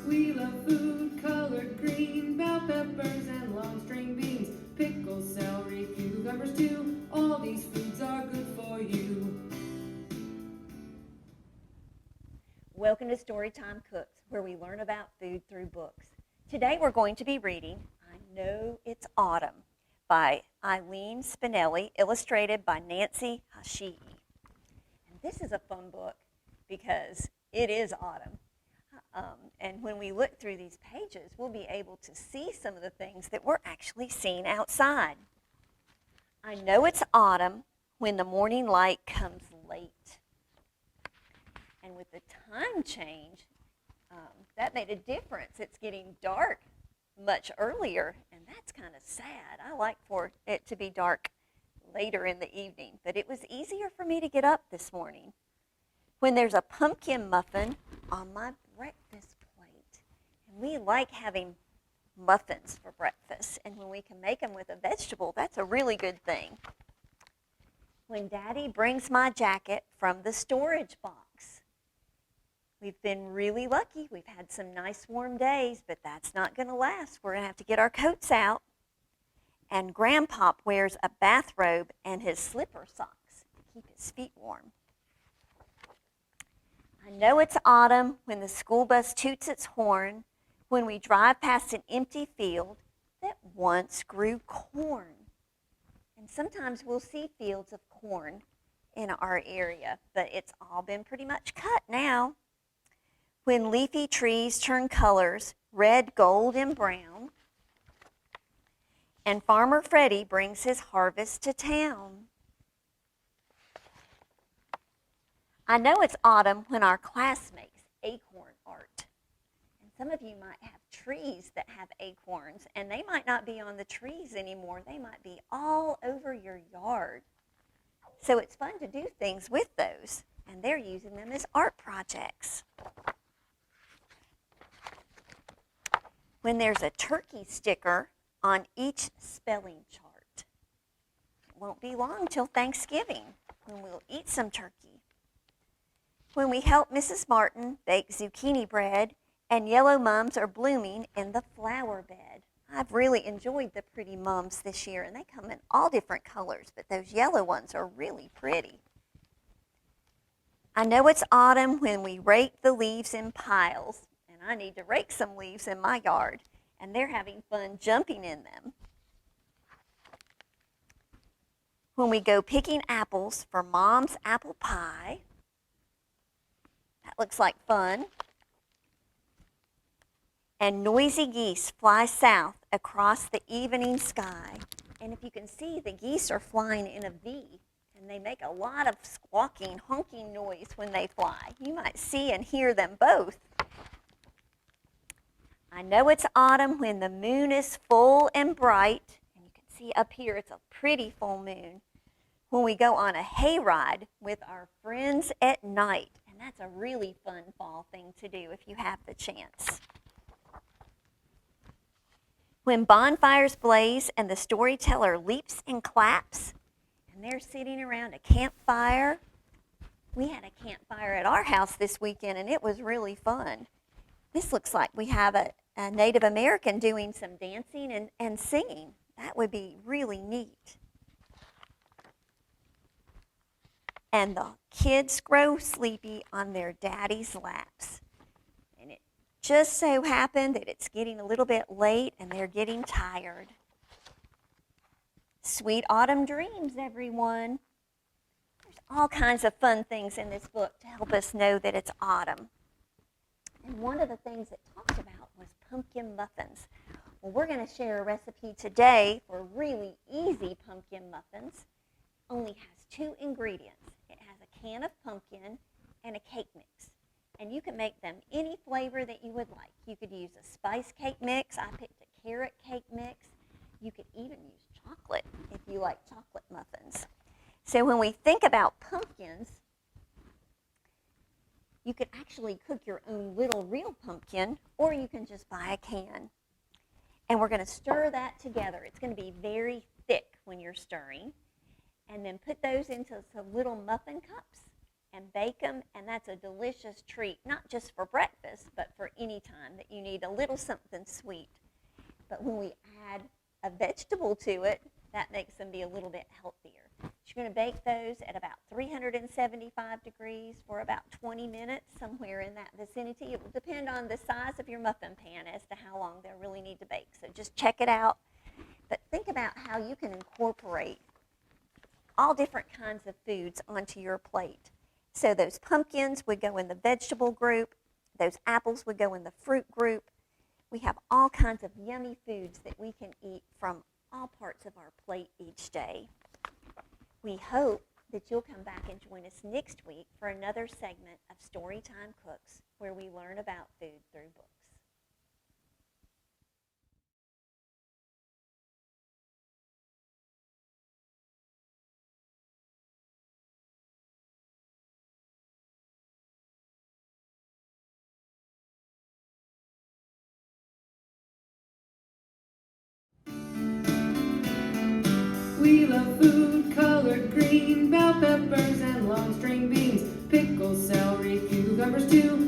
We love food colored green, bell peppers and long string beans, pickles, celery, cucumbers too. All these foods are good for you. Welcome to Storytime Cooks, where we learn about food through books. Today we're going to be reading I Know It's Autumn by Eileen Spinelli, illustrated by Nancy Hashii. And this is a fun book because it is autumn. And when we look through these pages, we'll be able to see some of the things that we're actually seeing outside. I know it's autumn when the morning light comes late. And with the time change, that made a difference. It's getting dark much earlier, and that's kind of sad. I like for it to be dark later in the evening, but it was easier for me to get up this morning. When there's a pumpkin muffin on my breakfast plate, and we like having muffins for breakfast, and when we can make them with a vegetable, that's a really good thing. When Daddy brings my jacket from the storage box. We've been really lucky. We've had some nice warm days, but that's not going to last. We're going to have to get our coats out. And Grandpop wears a bathrobe and his slipper socks to keep his feet warm. I know it's autumn when the school bus toots its horn, when we drive past an empty field that once grew corn. And sometimes we'll see fields of corn in our area, but it's all been pretty much cut now. When leafy trees turn colors, red, gold, and brown, and Farmer Freddie brings his harvest to town. I know it's autumn when our class makes acorn art. And some of you might have trees that have acorns, and they might not be on the trees anymore. They might be all over your yard. So it's fun to do things with those, and they're using them as art projects. When there's a turkey sticker on each spelling chart. It won't be long till Thanksgiving when we'll eat some turkey. When we help Mrs. Martin bake zucchini bread and yellow mums are blooming in the flower bed. I've really enjoyed the pretty mums this year, and they come in all different colors, but those yellow ones are really pretty. I know it's autumn when we rake the leaves in piles, and I need to rake some leaves in my yard, and they're having fun jumping in them. When we go picking apples for Mom's apple pie, that looks like fun. And noisy geese fly south across the evening sky. And if you can see, the geese are flying in a V, and they make a lot of squawking, honking noise when they fly. You might see and hear them both. I know it's autumn when the moon is full and bright, and you can see up here it's a pretty full moon, when we go on a hayride with our friends at night. And that's a really fun fall thing to do if you have the chance. When bonfires blaze and the storyteller leaps and claps, and they're sitting around a campfire. We had a campfire at our house this weekend, and it was really fun. This looks like we have a Native American doing some dancing and singing. That would be really neat. And the kids grow sleepy on their daddy's laps. And it just so happened that it's getting a little bit late and they're getting tired. Sweet autumn dreams, everyone. There's all kinds of fun things in this book to help us know that it's autumn. And one of the things it talked about was pumpkin muffins. Well, we're going to share a recipe today for really easy pumpkin muffins. Only has 2 ingredients. It has a can of pumpkin and a cake mix. And you can make them any flavor that you would like. You could use a spice cake mix. I picked a carrot cake mix. You could even use chocolate if you like chocolate muffins. So when we think about pumpkins, you could actually cook your own little real pumpkin, or you can just buy a can. And we're going to stir that together. It's going to be very thick when you're stirring. And then put those into some little muffin cups and bake them, and that's a delicious treat, not just for breakfast, but for any time that you need a little something sweet. But when we add a vegetable to it, that makes them be a little bit healthier. You're going to bake those at about 375 degrees for about 20 minutes, somewhere in that vicinity. It will depend on the size of your muffin pan as to how long they'll really need to bake. So just check it out. But think about how you can incorporate all different kinds of foods onto your plate. So those pumpkins would go in the vegetable group. Those apples would go in the fruit group. We have all kinds of yummy foods that we can eat from all parts of our plate each day. We hope that you'll come back and join us next week for another segment of Storytime Cooks, where we learn about food through books. We love food colored green, bell peppers and long string beans, pickles, celery, cucumbers too.